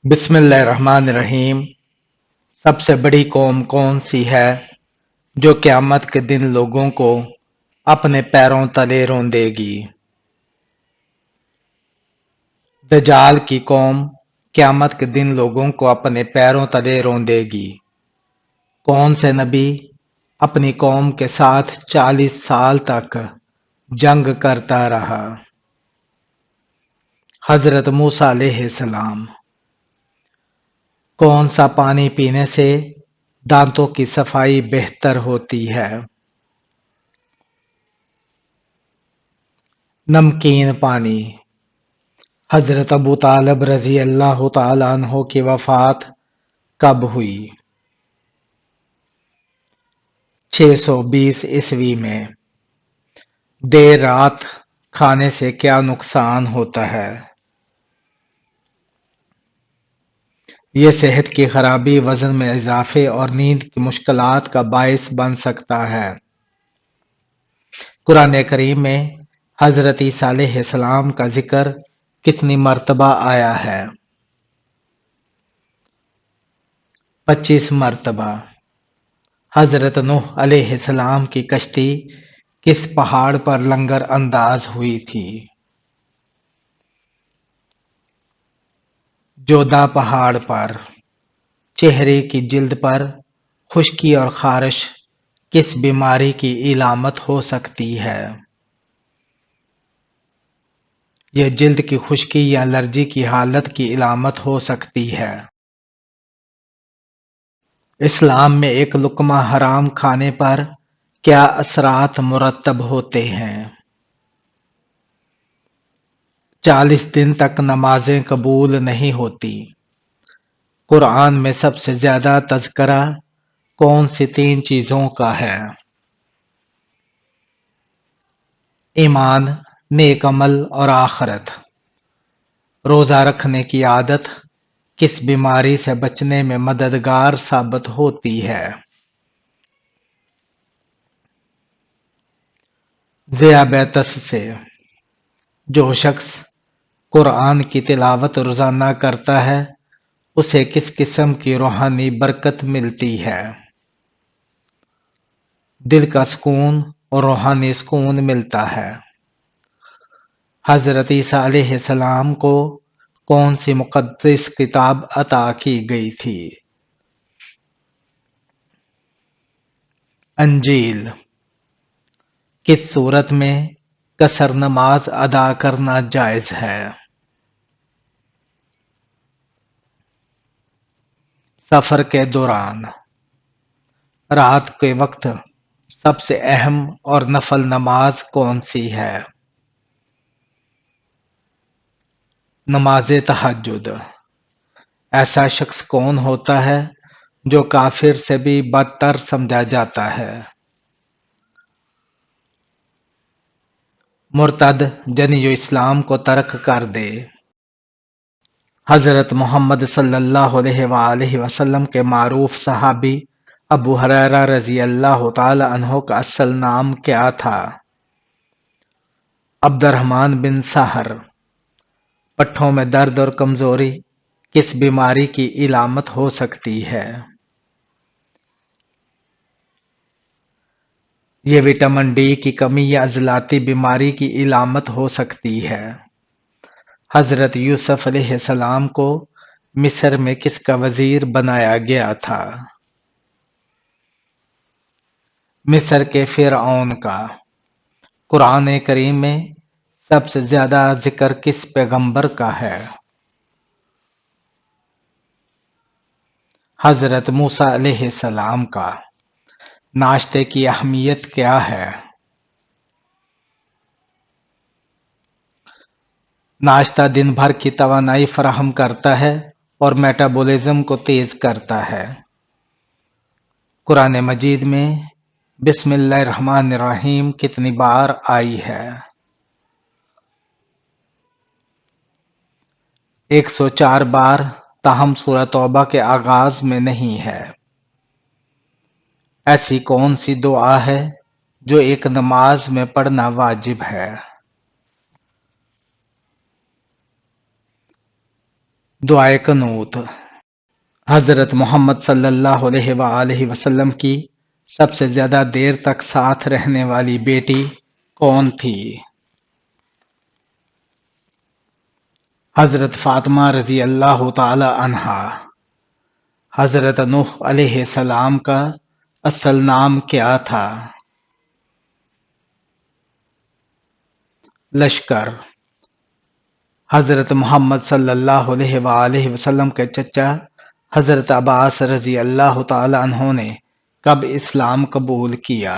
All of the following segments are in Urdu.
بسم اللہ الرحمن الرحیم۔ سب سے بڑی قوم کون سی ہے جو قیامت کے دن لوگوں کو اپنے پیروں تلے روندے گی؟ دجال کی قوم قیامت کے دن لوگوں کو اپنے پیروں تلے روندے گی۔ کون سے نبی اپنی قوم کے ساتھ 40 سال تک جنگ کرتا رہا؟ حضرت موسیٰ علیہ السلام۔ کون سا پانی پینے سے دانتوں کی صفائی بہتر ہوتی ہے؟ نمکین پانی۔ حضرت ابو طالب رضی اللہ تعالیٰ عنہ کی وفات کب ہوئی؟ 620 عیسوی میں۔ دیر رات کھانے سے کیا نقصان ہوتا ہے؟ یہ صحت کی خرابی، وزن میں اضافے اور نیند کی مشکلات کا باعث بن سکتا ہے۔ قرآن کریم میں حضرت عیسیٰ علیہ السلام کا ذکر کتنی مرتبہ آیا ہے؟ 25 مرتبہ۔ حضرت نوح علیہ السلام کی کشتی کس پہاڑ پر لنگر انداز ہوئی تھی؟ جودا پہاڑ پر۔ چہرے کی جلد پر خشکی اور خارش کس بیماری کی علامت ہو سکتی ہے؟ یہ جلد کی خشکی یا الرجی کی حالت کی علامت ہو سکتی ہے۔ اسلام میں ایک لقمہ حرام کھانے پر کیا اثرات مرتب ہوتے ہیں؟ 40 دن تک نمازیں قبول نہیں ہوتی۔ قرآن میں سب سے زیادہ تذکرہ کون سی 3 چیزوں کا ہے؟ ایمان، نیک عمل اور آخرت۔ روزہ رکھنے کی عادت کس بیماری سے بچنے میں مددگار ثابت ہوتی ہے؟ ذیابیطس سے۔ جو شخص قرآن کی تلاوت روزانہ کرتا ہے اسے کس قسم کی روحانی برکت ملتی ہے؟ دل کا سکون اور روحانی سکون ملتا ہے۔ حضرت عیسیٰ علیہ السلام کو کون سی مقدس کتاب عطا کی گئی تھی؟ انجیل۔ کس صورت میں قصر نماز ادا کرنا جائز ہے؟ سفر کے دوران۔ رات کے وقت سب سے اہم اور نفل نماز کون سی ہے؟ نماز تہجد۔ ایسا شخص کون ہوتا ہے جو کافر سے بھی بدتر سمجھا جاتا ہے؟ مرتد، یعنی جو اسلام کو ترک کر دے۔ حضرت محمد صلی اللہ علیہ وآلہ وسلم کے معروف صحابی ابو ہریرہ رضی اللہ تعالی عنہ کا اصل نام کیا تھا؟ عبد الرحمن بن سہر۔ پٹھوں میں درد اور کمزوری کس بیماری کی علامت ہو سکتی ہے؟ یہ وٹامن ڈی کی کمی یا عضلاتی بیماری کی علامت ہو سکتی ہے۔ حضرت یوسف علیہ السلام کو مصر میں کس کا وزیر بنایا گیا تھا؟ مصر کے فرعون کا۔ قرآن کریم میں سب سے زیادہ ذکر کس پیغمبر کا ہے؟ حضرت موسیٰ علیہ السلام کا۔ ناشتے کی اہمیت کیا ہے؟ ناشتہ دن بھر کی توانائی فراہم کرتا ہے اور میٹابولزم کو تیز کرتا ہے۔ قرآن مجید میں بسم اللہ الرحمن الرحیم کتنی بار آئی ہے؟ 104 بار، تاہم سورہ توبہ کے آغاز میں نہیں ہے۔ ایسی کون سی دعا ہے جو ایک نماز میں پڑھنا واجب ہے؟ دعائے قنوت۔ حضرت محمد صلی اللہ علیہ وآلہ وسلم کی سب سے زیادہ دیر تک ساتھ رہنے والی بیٹی کون تھی؟ حضرت فاطمہ رضی اللہ تعالی عنہا۔ حضرت نوح علیہ السلام کا اصل نام کیا تھا؟ لشکر۔ حضرت محمد صلی اللہ علیہ وآلہ وسلم کے چچا حضرت عباس رضی اللہ تعالی عنہ نے کب اسلام قبول کیا؟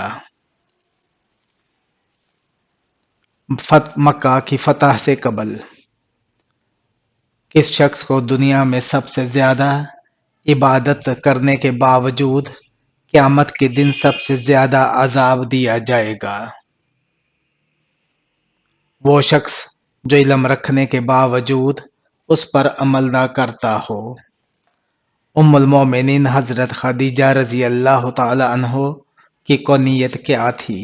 مکہ کی فتح سے قبل۔ کس شخص کو دنیا میں سب سے زیادہ عبادت کرنے کے باوجود قیامت کے دن سب سے زیادہ عذاب دیا جائے گا؟ وہ شخص جو علم رکھنے کے باوجود اس پر عمل نہ کرتا ہو۔ ام المومنین حضرت خدیجہ رضی اللہ تعالی عنہ کی کنیت کیا تھی؟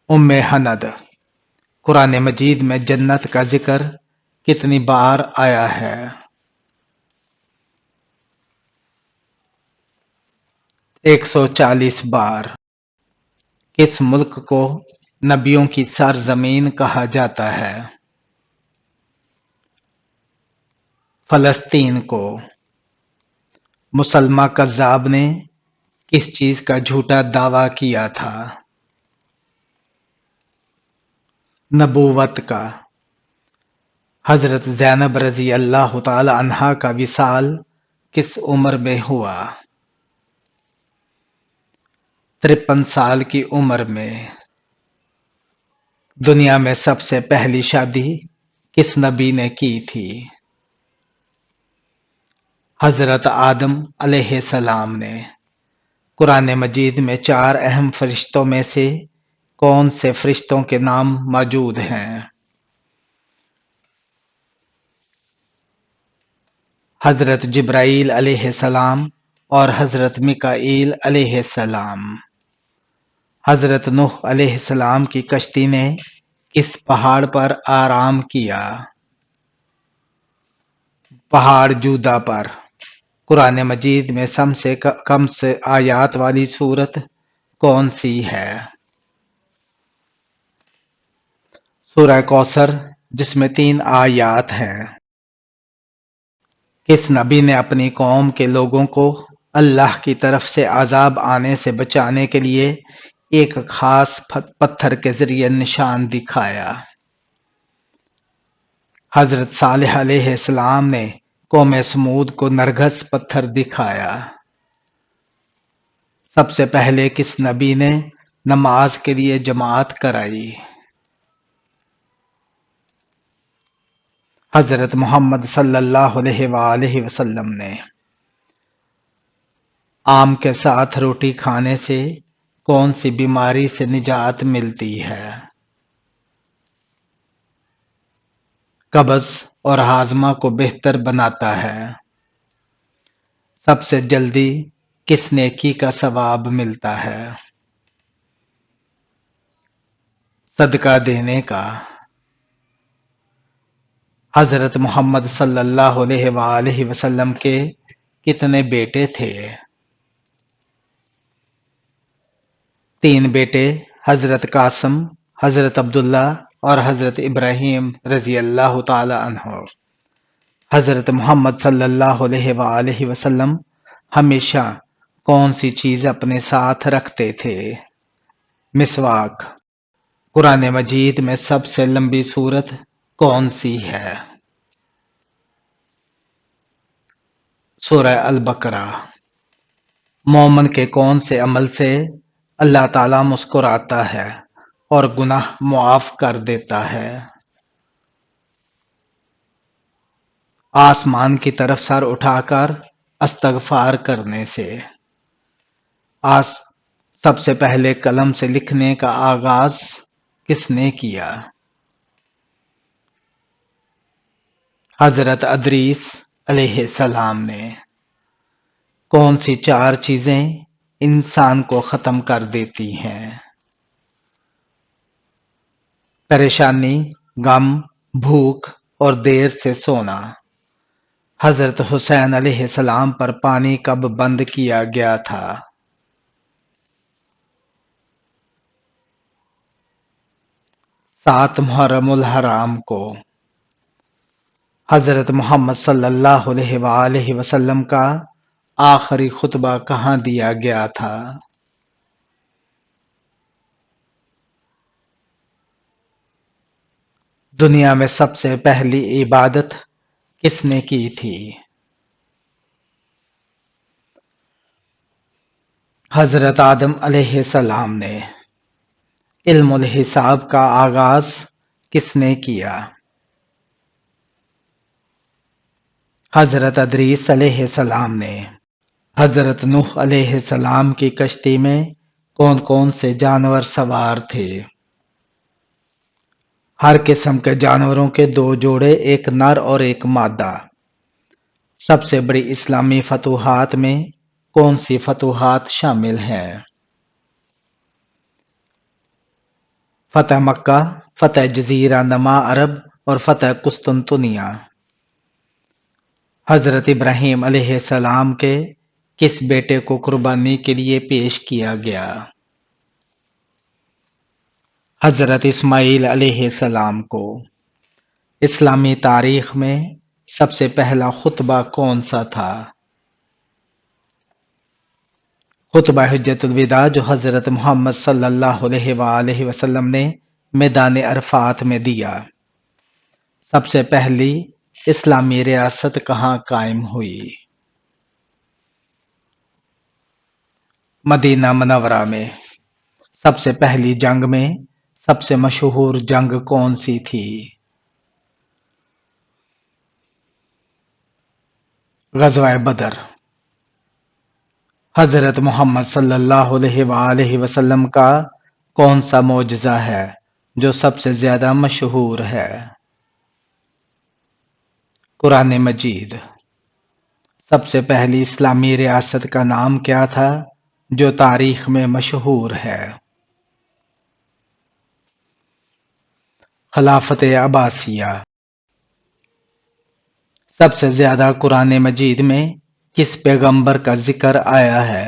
ام حند۔ قرآن مجید میں جنت کا ذکر کتنی بار آیا ہے؟ 140 بار۔ کس ملک کو نبیوں کی سرزمین کہا جاتا ہے؟ فلسطین کو۔ مسلمہ کذاب نے کس چیز کا جھوٹا دعویٰ کیا تھا؟ نبوت کا۔ حضرت زینب رضی اللہ تعالی عنہا کا وصال کس عمر میں ہوا؟ 53 سال کی عمر میں۔ دنیا میں سب سے پہلی شادی کس نبی نے کی تھی؟ حضرت آدم علیہ السلام نے۔ قرآن مجید میں 4 اہم فرشتوں میں سے کون سے فرشتوں کے نام موجود ہیں؟ حضرت جبرائیل علیہ السلام اور حضرت میکائیل علیہ السلام۔ حضرت نوح علیہ السلام کی کشتی نے کس پہاڑ پر آرام کیا؟ پہاڑ جودا پر۔ قرآن مجید میں سب سے کم سے آیات والی سورت کون سی ہے؟ سورہ کوثر، جس میں 3 آیات ہیں۔ کس نبی نے اپنی قوم کے لوگوں کو اللہ کی طرف سے عذاب آنے سے بچانے کے لیے ایک خاص پتھر کے ذریعے نشان دکھایا؟ حضرت صالح علیہ السلام نے قوم سمود کو نرگس پتھر دکھایا۔ سب سے پہلے کس نبی نے نماز کے لیے جماعت کرائی؟ حضرت محمد صلی اللہ علیہ وآلہ وسلم نے۔ آم کے ساتھ روٹی کھانے سے کون سی بیماری سے نجات ملتی ہے؟ قبض اور ہاضمہ کو بہتر بناتا ہے۔ سب سے جلدی کس نیکی کا ثواب ملتا ہے؟ صدقہ دینے کا۔ حضرت محمد صلی اللہ علیہ وآلہ وسلم کے کتنے بیٹے تھے؟ 3 بیٹے، حضرت قاسم، حضرت عبداللہ اور حضرت ابراہیم رضی اللہ تعالی عنہ۔ حضرت محمد صلی اللہ علیہ وآلہ وسلم ہمیشہ کون سی چیز اپنے ساتھ رکھتے تھے؟ مسواک۔ قرآن مجید میں سب سے لمبی سورت کون سی ہے؟ سورہ البقرہ۔ مومن کے کون سے عمل سے اللہ تعالیٰ مسکراتا ہے اور گناہ معاف کر دیتا ہے؟ آسمان کی طرف سر اٹھا کر استغفار کرنے سے۔ سب سے پہلے قلم سے لکھنے کا آغاز کس نے کیا؟ حضرت ادریس علیہ السلام نے۔ کون سی 4 چیزیں انسان کو ختم کر دیتی ہیں؟ پریشانی، غم، بھوک اور دیر سے سونا۔ حضرت حسین علیہ السلام پر پانی کب بند کیا گیا تھا؟ 7 محرم الحرام کو۔ حضرت محمد صلی اللہ علیہ وآلہ وسلم کا آخری خطبہ کہاں دیا گیا تھا؟ دنیا میں سب سے پہلی عبادت کس نے کی تھی؟ حضرت آدم علیہ السلام نے۔ علم الحساب کا آغاز کس نے کیا؟ حضرت ادریس علیہ السلام نے۔ حضرت نوح علیہ السلام کی کشتی میں کون کون سے جانور سوار تھے؟ ہر قسم کے جانوروں کے 2 جوڑے، ایک نر اور ایک مادہ۔ سب سے بڑی اسلامی فتوحات میں کون سی فتوحات شامل ہیں؟ فتح مکہ، فتح جزیرہ نما عرب اور فتح قسطنطنیہ۔ حضرت ابراہیم علیہ السلام کے کس بیٹے کو قربانی کے لیے پیش کیا گیا؟ حضرت اسماعیل علیہ السلام کو۔ اسلامی تاریخ میں سب سے پہلا خطبہ کون سا تھا؟ خطبہ حجت الوداع، جو حضرت محمد صلی اللہ علیہ وآلہ وسلم نے میدان عرفات میں دیا۔ سب سے پہلی اسلامی ریاست کہاں قائم ہوئی؟ مدینہ منورہ میں۔ سب سے پہلی جنگ میں سب سے مشہور جنگ کون سی تھی؟ غزوہ بدر۔ حضرت محمد صلی اللہ علیہ وآلہ وسلم کا کون سا معجزہ ہے جو سب سے زیادہ مشہور ہے؟ قرآن مجید۔ سب سے پہلی اسلامی ریاست کا نام کیا تھا جو تاریخ میں مشہور ہے؟ خلافت عباسیہ۔ سب سے زیادہ قرآن مجید میں کس پیغمبر کا ذکر آیا ہے؟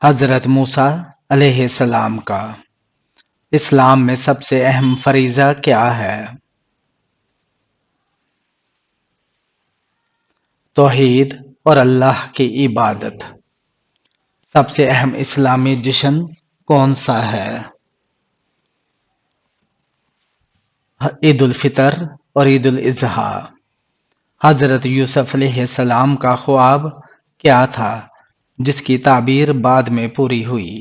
حضرت موسیٰ علیہ السلام کا۔ اسلام میں سب سے اہم فریضہ کیا ہے؟ توحید اور اللہ کی عبادت۔ سب سے اہم اسلامی جشن کون سا ہے؟ عید الفطر اور عید الاضحیٰ۔ حضرت یوسف علیہ السلام کا خواب کیا تھا جس کی تعبیر بعد میں پوری ہوئی؟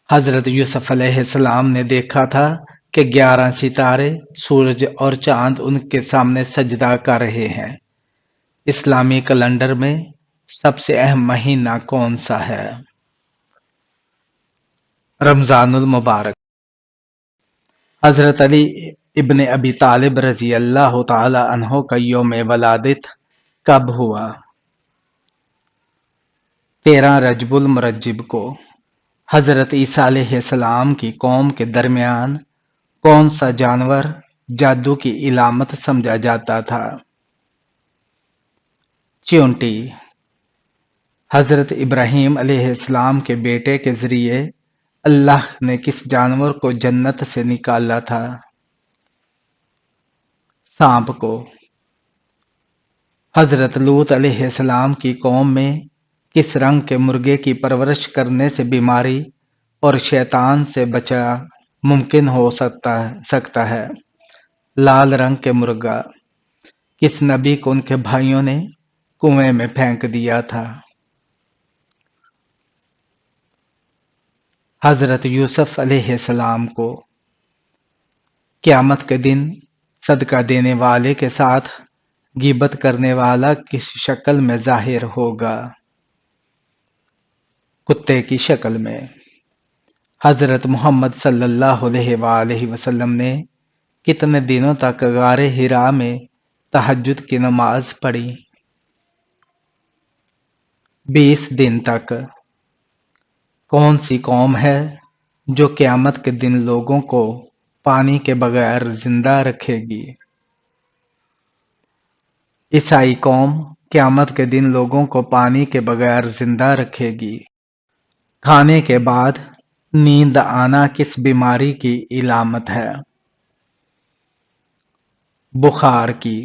حضرت یوسف علیہ السلام نے دیکھا تھا کہ 11 ستارے، سورج اور چاند ان کے سامنے سجدہ کر رہے ہیں۔ اسلامی کیلنڈر میں سب سے اہم مہینہ کون سا ہے؟ رمضان المبارک۔ حضرت علی ابن ابی طالب رضی اللہ تعالی عنہ کا یوم ولادت کب ہوا؟ 13 رجب المرجب کو۔ حضرت عیسیٰ علیہ السلام کی قوم کے درمیان کون سا جانور جادو کی علامت سمجھا جاتا تھا؟ چیونٹی۔ حضرت ابراہیم علیہ السلام کے بیٹے کے ذریعے اللہ نے کس جانور کو جنت سے نکالا تھا؟ سانپ کو۔ حضرت لوط علیہ السلام کی قوم میں کس رنگ کے مرغے کی پرورش کرنے سے بیماری اور شیطان سے بچا ممکن ہو سکتا ہے؟ لال رنگ کے مرغا۔ کس نبی کو ان کے بھائیوں نے کنویں میں پھینک دیا تھا؟ حضرت یوسف علیہ السلام کو۔ قیامت کے دن صدقہ دینے والے کے ساتھ غیبت کرنے والا کس شکل میں ظاہر ہوگا؟ کتے کی شکل میں۔ حضرت محمد صلی اللہ علیہ وآلہ وسلم نے کتنے دنوں تک غار حرا میں تہجد کی نماز پڑھی؟ 20 دن تک۔ کون سی قوم ہے جو قیامت کے دن لوگوں کو پانی کے بغیر زندہ رکھے گی۔ عیسائی قوم قیامت کے دن لوگوں کو پانی کے بغیر زندہ رکھے گی۔ کھانے کے بعد نیند آنا کس بیماری کی علامت ہے؟ بخار کی۔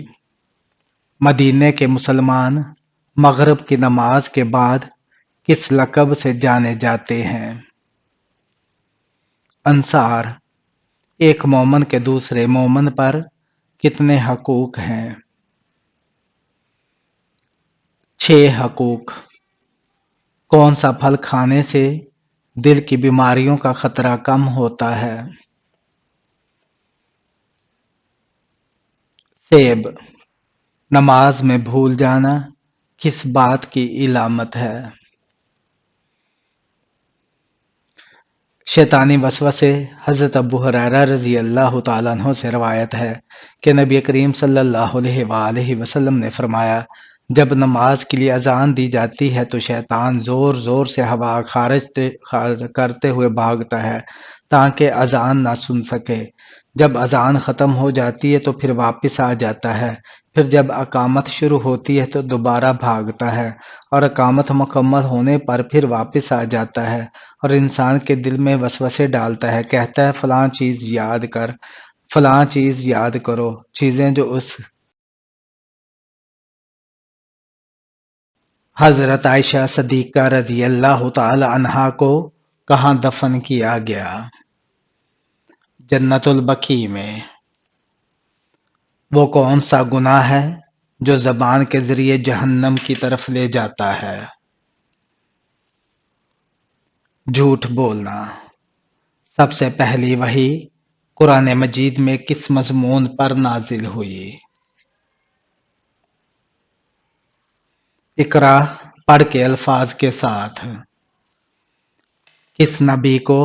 مدینے کے مسلمان مغرب کی نماز کے بعد کس لقب سے جانے جاتے ہیں؟ انصار۔ ایک مومن کے دوسرے مومن پر کتنے حقوق ہیں؟ 6 حقوق۔ کون سا پھل کھانے سے دل کی بیماریوں کا خطرہ کم ہوتا ہے؟ سیب۔ نماز میں بھول جانا کس بات کی علامت ہے؟ شیطانی وسوسے۔ حضرت ابو ہریرہ رضی اللہ تعالیٰ عنہ سے روایت ہے کہ نبی کریم صلی اللہ علیہ وآلہ وسلم نے فرمایا، جب نماز کے لیے اذان دی جاتی ہے تو شیطان زور زور سے ہوا خارج کرتے ہوئے بھاگتا ہے تاکہ اذان نہ سن سکے۔ جب اذان ختم ہو جاتی ہے تو پھر واپس آ جاتا ہے، پھر جب اقامت شروع ہوتی ہے تو دوبارہ بھاگتا ہے، اور اقامت مکمل ہونے پر پھر واپس آ جاتا ہے اور انسان کے دل میں وسوسے ڈالتا ہے، کہتا ہے فلاں چیز یاد کر، فلاں چیز یاد کرو، چیزیں جو اس حضرت عائشہ صدیقہ رضی اللہ تعالی عنہا کو کہاں دفن کیا گیا؟ جنت البقیع میں۔ وہ کون سا گناہ ہے جو زبان کے ذریعے جہنم کی طرف لے جاتا ہے؟ جھوٹ بولنا۔ سب سے پہلی وحی قرآن مجید میں کس مضمون پر نازل ہوئی؟ اقرا پڑھ کے الفاظ کے ساتھ۔ کس نبی کو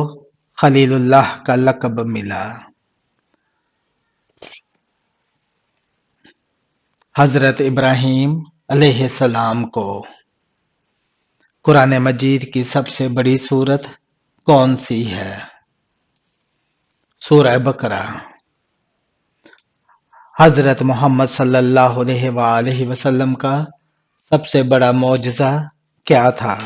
خلیل اللہ کا لقب ملا؟ حضرت ابراہیم علیہ السلام کو۔ قرآن مجید کی سب سے بڑی سورت کون سی ہے؟ سورہ بقرہ۔ حضرت محمد صلی اللہ علیہ وآلہ وسلم کا سب سے بڑا معجزہ کیا تھا؟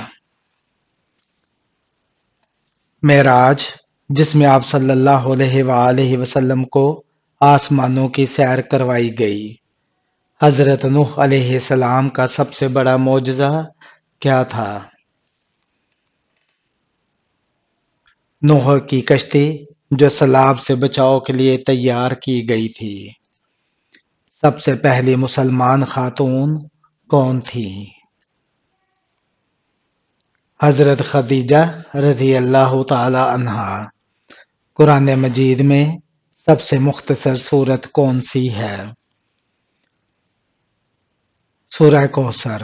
معراج، جس میں آپ صلی اللہ علیہ وآلہ وسلم کو آسمانوں کی سیر کروائی گئی۔ حضرت نوح علیہ السلام کا سب سے بڑا معجزہ کیا تھا؟ نوح کی کشتی جو سیلاب سے بچاؤ کے لیے تیار کی گئی تھی۔ سب سے پہلی مسلمان خاتون کون تھی؟ حضرت خدیجہ رضی اللہ تعالی عنہا۔ قرآن مجید میں سب سے مختصر سورت کون سی ہے؟ سورہ کوثر۔